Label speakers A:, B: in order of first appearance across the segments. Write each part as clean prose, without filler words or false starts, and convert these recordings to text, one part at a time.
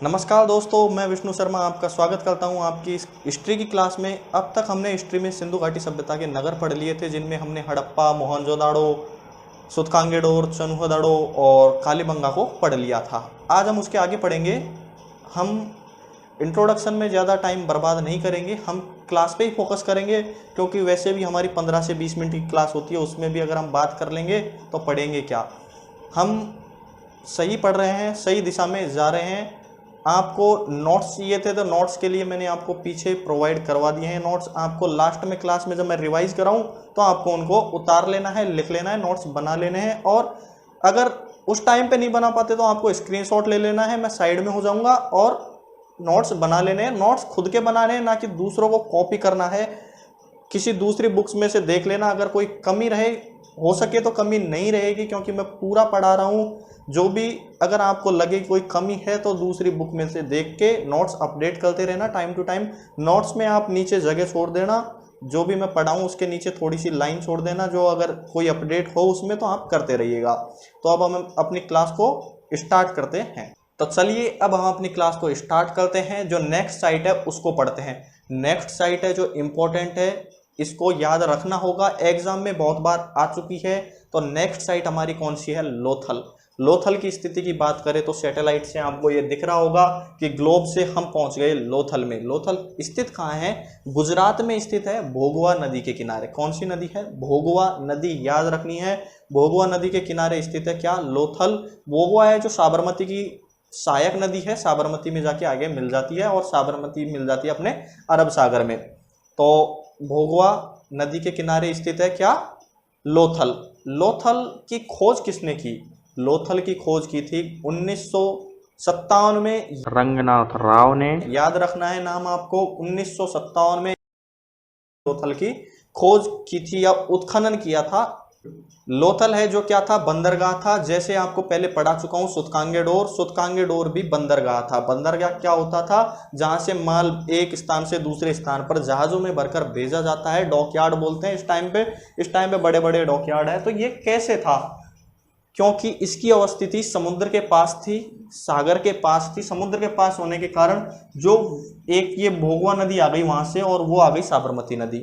A: नमस्कार दोस्तों, मैं विष्णु शर्मा आपका स्वागत करता हूं आपकी इस हिस्ट्री की क्लास में। अब तक हमने हिस्ट्री में सिंधु घाटी सभ्यता के नगर पढ़ लिए थे, जिनमें हमने हड़प्पा, मोहनजोदाड़ो, सुतकांगेडोर, चन्हुदड़ो और कालीबंगा को पढ़ लिया था। आज हम उसके आगे पढ़ेंगे। हम इंट्रोडक्शन में ज़्यादा टाइम बर्बाद नहीं करेंगे, हम क्लास पे ही फोकस करेंगे, क्योंकि वैसे भी हमारी 15 से 20 मिनट की क्लास होती है। उसमें भी अगर हम बात कर लेंगे तो पढ़ेंगे क्या। हम सही पढ़ रहे हैं, सही दिशा में जा रहे हैं। आपको नोट्स चाहिए थे तो नोट्स के लिए मैंने आपको पीछे प्रोवाइड करवा दिए हैं। नोट्स आपको लास्ट में क्लास में जब मैं रिवाइज कराऊं तो आपको उनको उतार लेना है, लिख लेना है, नोट्स बना लेने हैं। और अगर उस टाइम पे नहीं बना पाते तो आपको स्क्रीनशॉट ले लेना है, मैं साइड में हो जाऊंगा, और नोट्स बना लेने हैं। नोट्स खुद के बनाने हैं, ना कि दूसरों को कॉपी करना है। किसी दूसरी बुक्स में से देख लेना, अगर कोई कमी रहे, हो सके तो कमी नहीं रहेगी, क्योंकि मैं पूरा पढ़ा रहा हूँ। जो भी अगर आपको लगे कोई कमी है तो दूसरी बुक में से देख के नोट्स अपडेट करते रहना टाइम टू टाइम। नोट्स में आप नीचे जगह छोड़ देना, जो भी मैं पढ़ाऊँ उसके नीचे थोड़ी सी लाइन छोड़ देना, जो अगर कोई अपडेट हो उसमें तो आप करते रहिएगा। तो अब हम अपनी क्लास को स्टार्ट करते हैं। तो चलिए अब हम अपनी क्लास को स्टार्ट करते हैं। जो नेक्स्ट साइट है उसको पढ़ते हैं। नेक्स्ट साइट है जो इम्पोर्टेंट है, इसको याद रखना होगा, एग्जाम में बहुत बार आ चुकी है। तो नेक्स्ट साइट हमारी कौन सी है? लोथल। लोथल की स्थिति की बात करें तो सैटेलाइट से आपको ये दिख रहा होगा कि ग्लोब से हम पहुंच गए लोथल में। लोथल स्थित कहाँ है? गुजरात में स्थित है, भोगवा नदी के किनारे। कौन सी नदी है? भोगवा नदी, याद रखनी है। भोगवा नदी के किनारे स्थित है क्या? लोथल। भोगवा है जो साबरमती की सहायक नदी है, साबरमती में जाके आगे मिल जाती है, और साबरमती मिल जाती है अपने अरब सागर में। तो भोगवा नदी के किनारे स्थित है क्या? लोथल। लोथल की खोज किसने की? लोथल की खोज की थी 1957 में
B: रंगनाथ राव ने।
A: याद रखना है नाम आपको। 1957 में लोथल की खोज की थी या उत्खनन किया था। लोथल है जो क्या था? बंदरगाह था। जैसे आपको पहले पढ़ा चुका हूं सुतकांगेडोर, सुतकांगेडोर भी बंदरगाह था। बंदरगाह क्या होता था? जहां से माल एक स्थान से दूसरे स्थान पर जहाजों में भरकर भेजा जाता है। डॉकयार्ड बोलते हैं इस टाइम पे बड़े बड़े डॉकयार्ड है। तो ये कैसे था? क्योंकि इसकी अवस्थिति समुद्र के पास थी, सागर के पास थी। समुद्र के पास होने के कारण जो एक ये भोगवा नदी आ गई वहां से, और वो आ गई साबरमती नदी,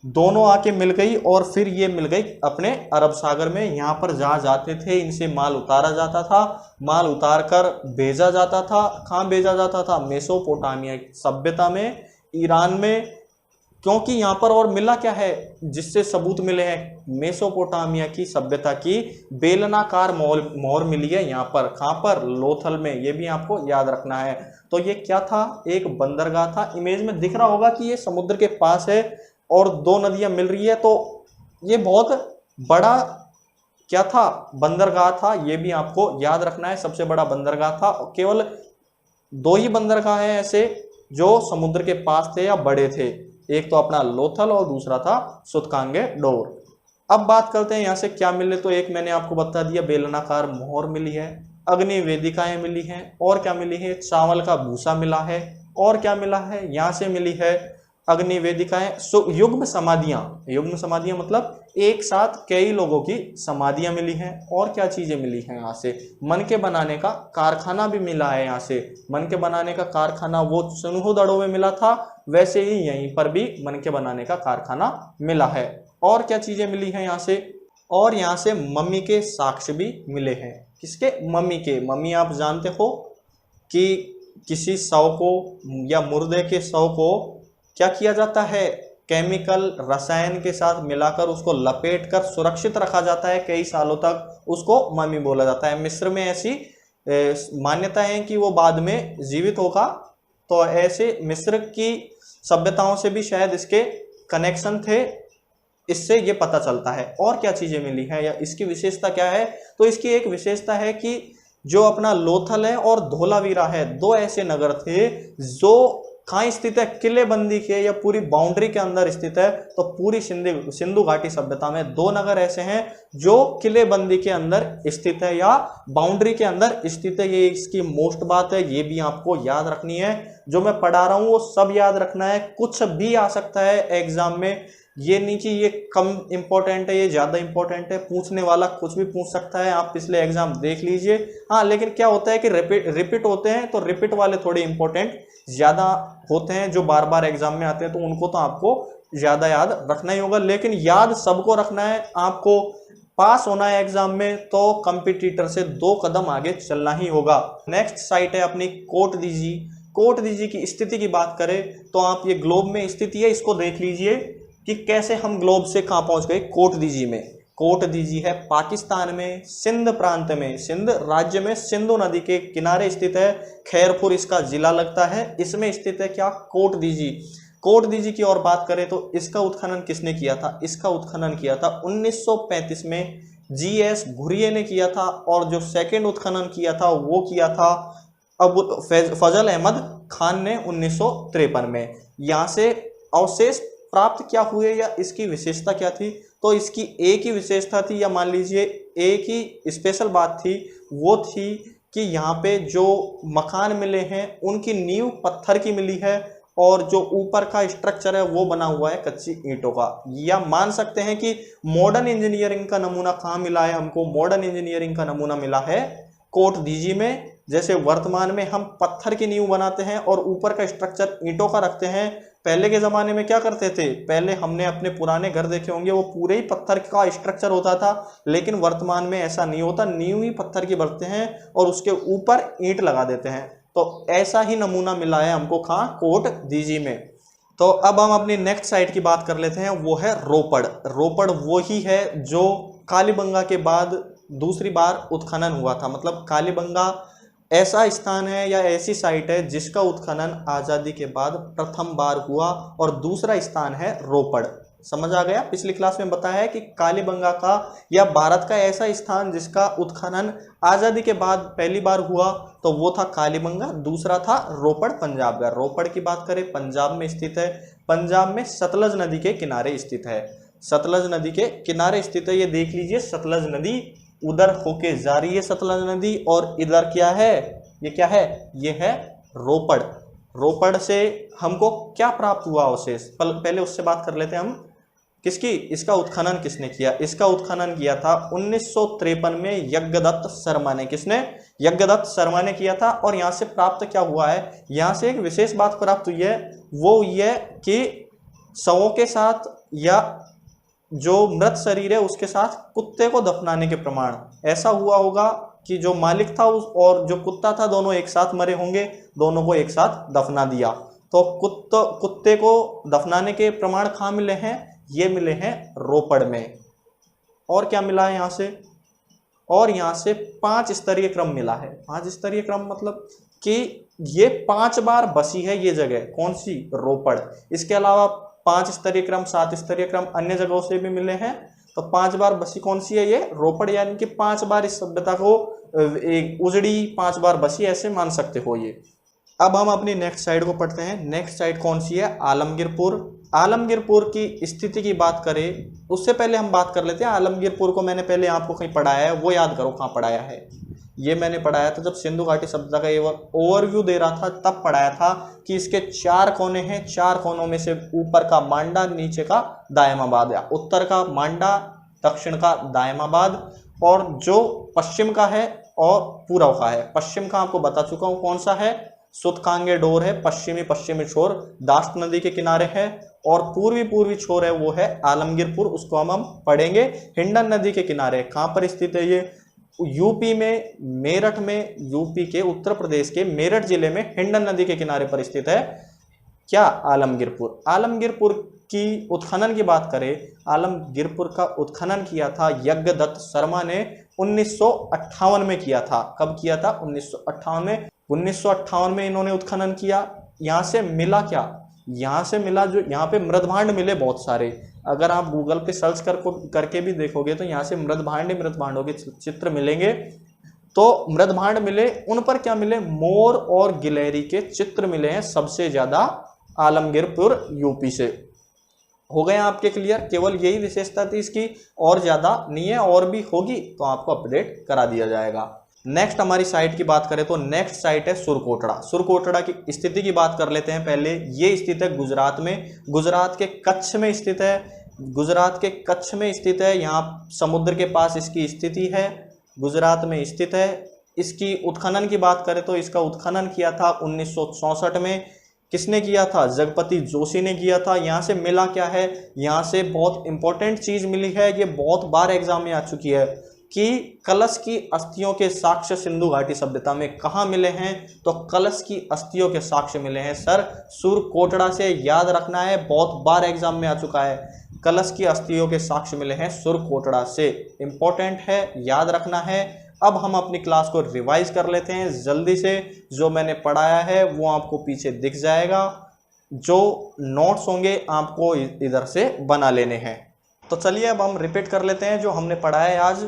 A: दोनों आके मिल गई, और फिर ये मिल गई अपने अरब सागर में। यहाँ पर जहाज आते थे, इनसे माल उतारा जाता था, माल उतार कर भेजा जाता था। कहाँ भेजा जाता था? मेसोपोटामिया सभ्यता में, ईरान में। क्योंकि यहाँ पर और मिला क्या है जिससे सबूत मिले हैं? मेसोपोटामिया की सभ्यता की बेलनाकार मोहर मिली है यहाँ पर। कहाँ पर? लोथल में। ये भी आपको याद रखना है। तो ये क्या था? एक बंदरगाह था। इमेज में दिख रहा होगा कि ये समुद्र के पास है और दो नदियां मिल रही है। तो ये बहुत बड़ा क्या था? बंदरगाह था। ये भी आपको याद रखना है, सबसे बड़ा बंदरगाह था। केवल दो ही बंदरगाह हैं ऐसे जो समुद्र के पास थे या बड़े थे, एक तो अपना लोथल और दूसरा था सुतकांगेडोर। अब बात करते हैं यहाँ से क्या मिले। तो एक मैंने आपको बता दिया, बेलनाकार मोहर मिली है, अग्नि वेदिकाएं मिली हैं, और क्या मिली है? चावल का भूसा मिला है, और क्या मिला है? यहाँ से मिली है अग्नि वेदिकाएं, युग्म समाधियां। युग्म समाधियां मतलब एक साथ कई लोगों की समाधियां मिली हैं। और क्या चीजें मिली हैं यहाँ से? मन के बनाने का कारखाना भी मिला है यहाँ से। मन के बनाने का कारखाना वो चन्हुदड़ो में मिला था, वैसे ही यहीं पर भी मन के बनाने का कारखाना मिला है। और क्या चीजें मिली हैं यहाँ से? और यहाँ से मम्मी के साक्ष्य भी मिले हैं। किसके? मम्मी के। मम्मी आप जानते हो कि किसी शव को या मुर्दे के शव को क्या किया जाता है? केमिकल रसायन के साथ मिलाकर उसको लपेट कर सुरक्षित रखा जाता है कई सालों तक, उसको मम्मी बोला जाता है। मिस्र में ऐसी मान्यता है कि वो बाद में जीवित होगा। तो ऐसे मिस्र की सभ्यताओं से भी शायद इसके कनेक्शन थे, इससे ये पता चलता है। और क्या चीजें मिली है या इसकी विशेषता क्या है? तो इसकी एक विशेषता है कि जो अपना लोथल है और धोलावीरा है, दो ऐसे नगर थे जो कहाँ स्थित है? किलेबंदी के या पूरी बाउंड्री के अंदर स्थित है। तो पूरी सिंधु घाटी सभ्यता में दो नगर ऐसे हैं जो किलेबंदी के अंदर स्थित है या बाउंड्री के अंदर स्थित है। ये इसकी मोस्ट बात है, ये भी आपको याद रखनी है। जो मैं पढ़ा रहा हूँ वो सब याद रखना है, कुछ भी आ सकता है एग्जाम में। ये नहीं कि ये कम इम्पोर्टेंट है, ये ज़्यादा इम्पोर्टेंट है, पूछने वाला कुछ भी पूछ सकता है, आप पिछले एग्जाम देख लीजिए। हाँ, लेकिन क्या होता है कि रिपीट होते हैं, तो रिपीट वाले थोड़े इंपॉर्टेंट ज़्यादा होते हैं, जो बार बार एग्जाम में आते हैं, तो उनको तो आपको ज़्यादा याद रखना ही होगा। लेकिन याद सबको रखना है, आपको पास होना है एग्जाम में, तो कंपटीटर से 2 कदम आगे चलना ही होगा। नेक्स्ट साइट है अपनी कोट दीजी। कोट दीजी की स्थिति की बात करें तो आप ये ग्लोब में स्थिति है, इसको देख लीजिए कि कैसे हम ग्लोब से कहाँ पहुंच गए। कोट दीजी में, कोट दीजी है पाकिस्तान में, सिंध प्रांत में, सिंध राज्य में, सिंधु नदी के किनारे स्थित है। खैरपुर इसका जिला लगता है, इसमें स्थित है क्या, कोट दीजी। कोट दीजी की और बात करें तो इसका उत्खनन किसने किया था, इसका उत्खनन किया था 1935 में जीएस घुरिये ने किया था। और जो सेकंड उत्खनन किया था वो किया था अब फजल अहमद खान ने 1953 में। यहाँ से अवशेष प्राप्त क्या हुए या इसकी विशेषता क्या थी, तो इसकी एक ही विशेषता थी, या मान लीजिए एक ही स्पेशल बात थी, वो थी कि यहाँ पे जो मकान मिले हैं उनकी नींव पत्थर की मिली है, और जो ऊपर का स्ट्रक्चर है वो बना हुआ है कच्ची ईंटों का। या मान सकते हैं कि मॉडर्न इंजीनियरिंग का नमूना कहाँ मिला है हमको, मॉडर्न इंजीनियरिंग का नमूना मिला है कोट दीजी में। जैसे वर्तमान में हम पत्थर की नींव बनाते हैं और ऊपर का स्ट्रक्चर ईंटों का रखते हैं, पहले के ज़माने में क्या करते थे, पहले हमने अपने पुराने घर देखे होंगे, वो पूरे ही पत्थर का स्ट्रक्चर होता था। लेकिन वर्तमान में ऐसा नहीं होता, नींव ही पत्थर की भरते हैं और उसके ऊपर ईंट लगा देते हैं। तो ऐसा ही नमूना मिला है हमको कहाँ, कोट दीजी में। तो अब हम अपनी नेक्स्ट साइट की बात कर लेते हैं, वो है रोपड़। रोपड़ वो ही है जो कालीबंगा के बाद दूसरी बार उत्खनन हुआ था। मतलब कालीबंगा ऐसा स्थान है या ऐसी साइट है जिसका उत्खनन आज़ादी के बाद प्रथम बार हुआ, और दूसरा स्थान है रोपड़। समझ आ गया, पिछली क्लास में बताया है कि कालीबंगा का या भारत का ऐसा स्थान जिसका उत्खनन आज़ादी के बाद पहली बार हुआ, तो वो था कालीबंगा, दूसरा था रोपड़ पंजाब का। रोपड़ की बात करें पंजाब में स्थित है, पंजाब में सतलज नदी के किनारे स्थित है, सतलज नदी के किनारे स्थित है। ये देख लीजिए सतलज नदी उधर होके जा रही है सतलज नदी, और इधर क्या है, ये क्या है, ये है रोपड़। रोपड़ से हमको क्या प्राप्त हुआ अवशेष, पहले उससे बात कर लेते हैं हम। किसकी, इसका उत्खनन किसने किया, इसका उत्खनन किया था 1953 में यज्ञदत्त शर्मा ने। किसने, यज्ञदत्त शर्मा ने किया था। और यहाँ से प्राप्त क्या हुआ है, यहाँ से एक विशेष बात प्राप्त हुई है, वो ये कि शवों के साथ या जो मृत शरीर है उसके साथ कुत्ते को दफनाने के प्रमाण ऐसा हुआ होगा कि जो मालिक था उस और जो कुत्ता था दोनों एक साथ मरे होंगे, दोनों को एक साथ दफना दिया। तो कुत्ते को दफनाने के प्रमाण कहाँ मिले हैं, ये मिले हैं रोपड़ में। और क्या मिला है यहाँ से, और यहाँ से 5 स्तरीय क्रम मिला है। 5 स्तरीय क्रम मतलब कि ये 5 बार बसी है ये जगह, कौन सी, रोपड़। इसके अलावा 5 स्तरीय क्रम, 7 स्तरीय क्रम अन्य जगहों से भी मिले हैं। तो 5 बार बसी कौन सी है, ये रोपड़, यानी कि 5 बार इस सभ्यता को उजड़ी, 5 बार बसी, ऐसे मान सकते हो ये। अब हम अपनी नेक्स्ट साइड को पढ़ते हैं। नेक्स्ट साइड कौन सी है, आलमगीरपुर। आलमगीरपुर की स्थिति की बात करें उससे पहले हम बात कर लेते हैं आलमगीरपुर को। मैंने पहले आपको कहीं पढ़ाया है, वो याद करो कहाँ पढ़ाया है। ये मैंने पढ़ाया था जब सिंधु घाटी सभ्यता का ओवरव्यू दे रहा था, तब पढ़ाया था कि इसके 4 कोने हैं, 4 कोनों में से ऊपर का मांडा, नीचे का दायमाबाद, या उत्तर का मांडा, दक्षिण का दायमाबाद, और जो पश्चिम का है और पूर्व का है। पश्चिम का आपको बता चुका हूँ कौन सा है, सुतकांगे डोर है, पश्चिमी छोर दास्त नदी के किनारे है, और पूर्वी छोर है वो है आलमगीरपुर, उसको हम पढ़ेंगे। हिंडन नदी के किनारे कहाँ पर स्थित है, ये यूपी में मेरठ में, यूपी के उत्तर प्रदेश के मेरठ जिले में हिंडन नदी के किनारे पर स्थित है क्या, आलमगीरपुर। आलमगीरपुर की उत्खनन की बात करें, आलमगीरपुर का उत्खनन किया था यज्ञदत्त शर्मा ने 1958 में किया था। कब किया था, 1958 में। 1958 में इन्होंने उत्खनन किया। यहाँ से मिला क्या, यहाँ से मिला जो यहाँ पे मृदभांड मिले बहुत सारे। अगर आप गूगल पे सर्च करके भी देखोगे तो यहाँ से मृदभांडों के चित्र मिलेंगे। तो मृदभांड मिले, उन पर क्या मिले, मोर और गिलहरी के चित्र मिले हैं सबसे ज्यादा आलमगीरपुर यूपी से। हो गए आपके क्लियर, केवल यही विशेषता थी इसकी, और ज्यादा नहीं है, और भी होगी तो आपको अपडेट करा दिया जाएगा। नेक्स्ट हमारी साइट की बात करें तो नेक्स्ट साइट है सुरकोटड़ा। सुरकोटड़ा की स्थिति की बात कर लेते हैं पहले। ये स्थित है गुजरात में, गुजरात के कच्छ में स्थित है। गुजरात के कच्छ में स्थित है, यहाँ समुद्र के पास इसकी स्थिति है, गुजरात में स्थित है। इसकी उत्खनन की बात करें तो इसका उत्खनन किया था 1964 में। किसने किया था? जगपति जोशी ने किया था। यहाँ से मिला क्या है? यहाँ से बहुत इंपॉर्टेंट चीज मिली है, ये बहुत बार एग्जाम में आ चुकी है कि कलश की अस्थियों के साक्ष्य सिंधु घाटी सभ्यता में कहाँ मिले हैं? तो कलश की अस्थियों के साक्ष्य मिले हैं सर सुरकोटड़ा से। याद रखना है, बहुत बार एग्जाम में आ चुका है। कलश की अस्थियों के साक्ष्य मिले हैं सुरकोटड़ा से, इंपॉर्टेंट है, याद रखना है। अब हम अपनी क्लास को रिवाइज कर लेते हैं जल्दी से। जो मैंने पढ़ाया है वो आपको पीछे दिख जाएगा, जो नोट्स होंगे आपको इधर से बना लेने हैं। तो चलिए अब हम रिपीट कर लेते हैं जो हमने पढ़ा है आज।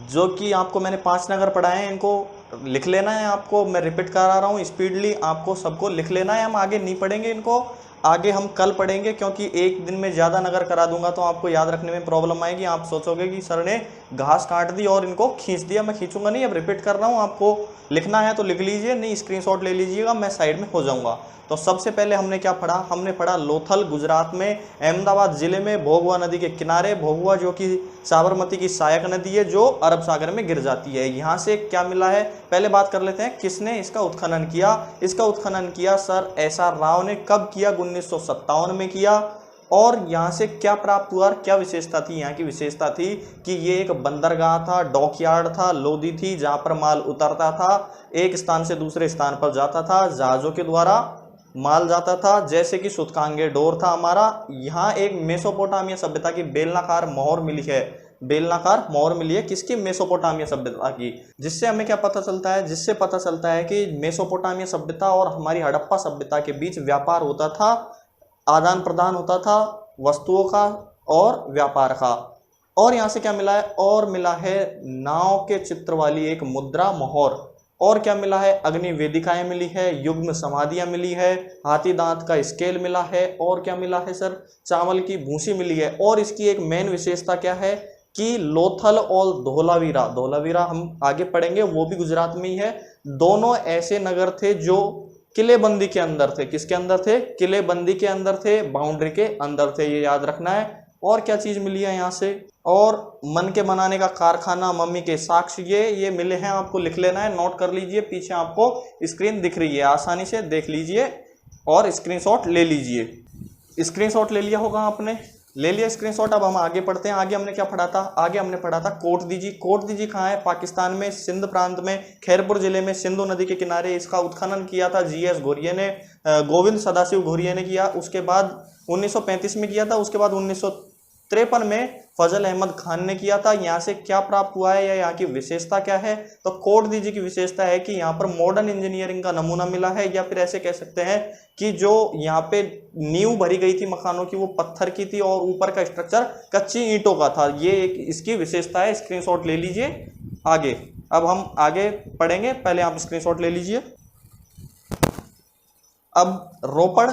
A: जो कि आपको मैंने 5 नगर पढ़ाए हैं, इनको लिख लेना है आपको। मैं रिपीट करा रहा हूँ स्पीडली, आपको सबको लिख लेना है। हम आगे नहीं पढ़ेंगे इनको, आगे हम कल पढ़ेंगे, क्योंकि एक दिन में ज़्यादा नगर करा दूंगा तो आपको याद रखने में प्रॉब्लम आएगी। आप सोचोगे कि सर ने घास काट दी और इनको खींच दिया। मैं खींचूंगा नहीं, अब रिपीट कर रहा हूँ। आपको लिखना है तो लिख लीजिए, नहीं स्क्रीनशॉट ले लीजिएगा, मैं साइड में हो जाऊंगा। तो सबसे पहले हमने क्या पढ़ा? हमने पढ़ा लोथल गुजरात में, अहमदाबाद जिले में, भोगवा नदी के किनारे। भोगवा जो कि साबरमती की सहायक नदी है जो अरब सागर में गिर जाती है। यहाँ से क्या मिला है पहले बात कर लेते हैं। किसने इसका उत्खनन किया? इसका उत्खनन किया सर SR राव ने। कब किया? 1957 में किया। और यहाँ से क्या प्राप्त हुआ, क्या विशेषता थी? यहाँ की विशेषता थी कि ये एक बंदरगाह था, डॉकयार्ड था, लोदी थी, जहाँ पर माल उतरता था, एक स्थान से दूसरे स्थान पर जाता था, जहाजों के द्वारा माल जाता था, जैसे कि सूतकांगे डोर था हमारा। यहाँ एक मेसोपोटामिया सभ्यता की बेलनाकार मोहर मिली है, बेलनाकार मोहर मिली है। किसकी? मेसोपोटामिया सभ्यता की। जिससे हमें क्या पता चलता है? जिससे पता चलता है कि मेसोपोटामिया सभ्यता और हमारी हड़प्पा सभ्यता के बीच व्यापार होता था, आदान प्रदान होता था वस्तुओं का और व्यापार का। और यहाँ से क्या मिला है? और मिला है नाव के चित्र वाली एक मुद्रा मोहर। और क्या मिला है? अग्नि वेदिकाएं मिली है, युग्म समाधियां मिली है, हाथी दांत का स्केल मिला है। और क्या मिला है सर? चावल की भूसी मिली है। और इसकी एक मेन विशेषता क्या है कि लोथल और धोलावीरा, धोलावीरा हम आगे पढ़ेंगे, वो भी गुजरात में ही है। दोनों ऐसे नगर थे जो किलेबंदी के अंदर थे। किसके अंदर थे? किलेबंदी के अंदर थे, बाउंड्री के अंदर थे, ये याद रखना है। और क्या चीज मिली है यहाँ से? और मन के बनाने का कारखाना, मम्मी के साक्ष्य, ये मिले हैं, आपको लिख लेना है, नोट कर लीजिए। पीछे आपको स्क्रीन दिख रही है, आसानी से देख लीजिए और स्क्रीनशॉट ले लीजिए। स्क्रीनशॉट ले लिया होगा आपने, ले लिया स्क्रीनशॉट। अब हम आगे पढ़ते हैं। आगे हमने क्या पढ़ा था? आगे हमने पढ़ा था कोट दीजी। कोट दीजी कहाँ है? पाकिस्तान में, सिंध प्रांत में, खैरपुर जिले में, सिंधु नदी के किनारे। इसका उत्खनन किया था GS घोरिये ने, गोविंद सदाशिव घोरिये ने किया। उसके बाद 1935 में किया था। उसके बाद 1953 में फजल अहमद खान ने किया था। यहाँ से क्या प्राप्त हुआ है या यहाँ की विशेषता क्या है? तो कोट दीजी की विशेषता है कि यहाँ पर मॉडर्न इंजीनियरिंग का नमूना मिला है, या फिर ऐसे कह सकते हैं कि जो यहाँ पे नींव भरी गई थी मकानों की वो पत्थर की थी और ऊपर का स्ट्रक्चर कच्ची ईंटों का था। ये एक इसकी विशेषता है, स्क्रीनशॉट ले लीजिए। आगे अब हम आगे पढ़ेंगे, पहले आप स्क्रीनशॉट ले लीजिए। अब रोपड़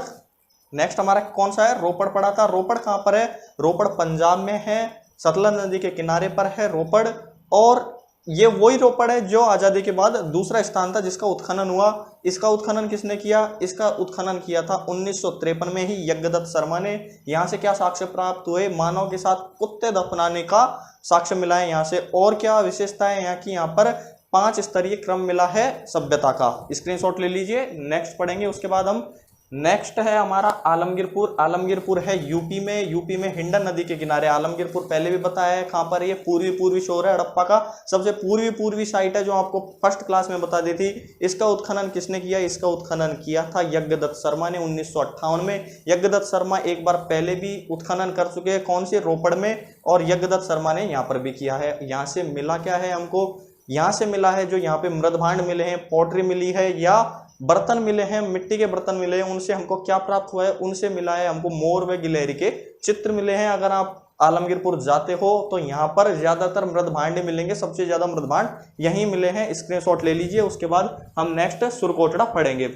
A: नेक्स्ट हमारा कौन सा है? रोपड़ पड़ा था। रोपड़ कहाँ पर है? रोपड़ पंजाब में है, सतलज नदी के किनारे पर है रोपड़। और ये वही रोपड़ है जो आज़ादी के बाद दूसरा स्थान था जिसका उत्खनन हुआ। इसका उत्खनन किसने किया? इसका उत्खनन किया था 1953 में ही यज्ञदत्त शर्मा ने। यहाँ से क्या साक्ष्य प्राप्त हुए? मानव के साथ कुत्ते दफनाने का साक्ष्य मिला है यहाँ से। और क्या विशेषता है यहाँ की? यहाँ पर 5 स्तरीय क्रम मिला है सभ्यता का। स्क्रीनशॉट ले लीजिए, नेक्स्ट पढ़ेंगे। उसके बाद हम नेक्स्ट है हमारा आलमगीरपुर। आलमगीरपुर है यूपी में, यूपी में हिंडन नदी के किनारे। आलमगीरपुर पहले भी बताया है कहाँ पर, ये पूर्वी शोर है हड़प्पा का, सबसे पूर्वी साइट है जो आपको फर्स्ट क्लास में बता दी थी। इसका उत्खनन किसने किया? इसका उत्खनन किया था यज्ञदत्त शर्मा ने 1958 में। यज्ञदत्त शर्मा एक बार पहले भी उत्खनन कर चुके हैं, कौन से? रोपड़ में। और यज्ञदत्त शर्मा ने यहाँ पर भी किया है। यहाँ से मिला क्या है हमको? यहाँ से मिला है जो यहाँ पे मृदभांड मिले हैं, पोट्री मिली है या बर्तन मिले हैं, मिट्टी के बर्तन मिले हैं। उनसे हमको क्या प्राप्त हुआ है? उनसे मिला है हमको मोर व गिलहरी के चित्र मिले हैं। अगर आप आलमगीरपुर जाते हो तो यहाँ पर ज्यादातर मृदभांड मिलेंगे, सबसे ज्यादा मृदभांड यहीं मिले हैं। स्क्रीनशॉट ले लीजिए। उसके बाद हम नेक्स्ट सुरकोटड़ा पढ़ेंगे।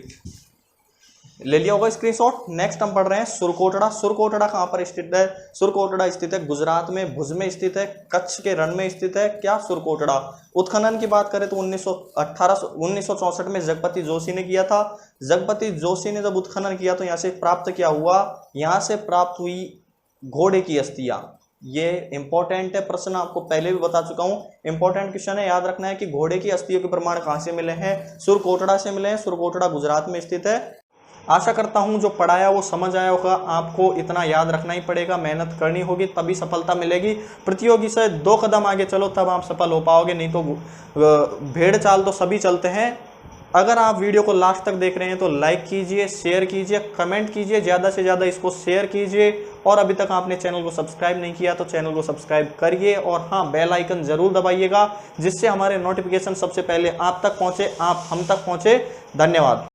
A: ले लिया होगा स्क्रीनशॉट। नेक्स्ट हम पढ़ रहे हैं सुरकोटड़ा। सुरकोटड़ा कहाँ पर स्थित है? सुरकोटड़ा स्थित है गुजरात में, भुज में स्थित है, कच्छ के रण में स्थित है। क्या? सुरकोटड़ा। उत्खनन की बात करें तो 1964 में जगपति जोशी ने किया था। जगपति जोशी ने जब उत्खनन किया तो यहाँ से प्राप्त क्या हुआ? यहाँ से प्राप्त हुई घोड़े की अस्थियां, ये इंपॉर्टेंट है प्रश्न, आपको पहले भी बता चुका हूं, इंपॉर्टेंट क्वेश्चन है, याद रखना है कि घोड़े की अस्थियों के प्रमाण कहां से मिले हैं, सुरकोटड़ा से मिले हैं। सुरकोटड़ा गुजरात में स्थित है। आशा करता हूं जो पढ़ाया वो समझ आया होगा। आपको इतना याद रखना ही पड़ेगा, मेहनत करनी होगी, तभी सफलता मिलेगी। प्रतियोगी से 2 कदम आगे चलो, तब आप सफल हो पाओगे, नहीं तो भेड़ चाल तो सभी चलते हैं। अगर आप वीडियो को लास्ट तक देख रहे हैं तो लाइक कीजिए, शेयर कीजिए, कमेंट कीजिए, ज़्यादा से ज़्यादा इसको शेयर कीजिए। और अभी तक आपने चैनल को सब्सक्राइब नहीं किया तो चैनल को सब्सक्राइब करिए। और हाँ, बेल आइकन ज़रूर दबाइएगा, जिससे हमारे नोटिफिकेशन सबसे पहले आप तक पहुँचे, आप हम तक पहुँचे। धन्यवाद।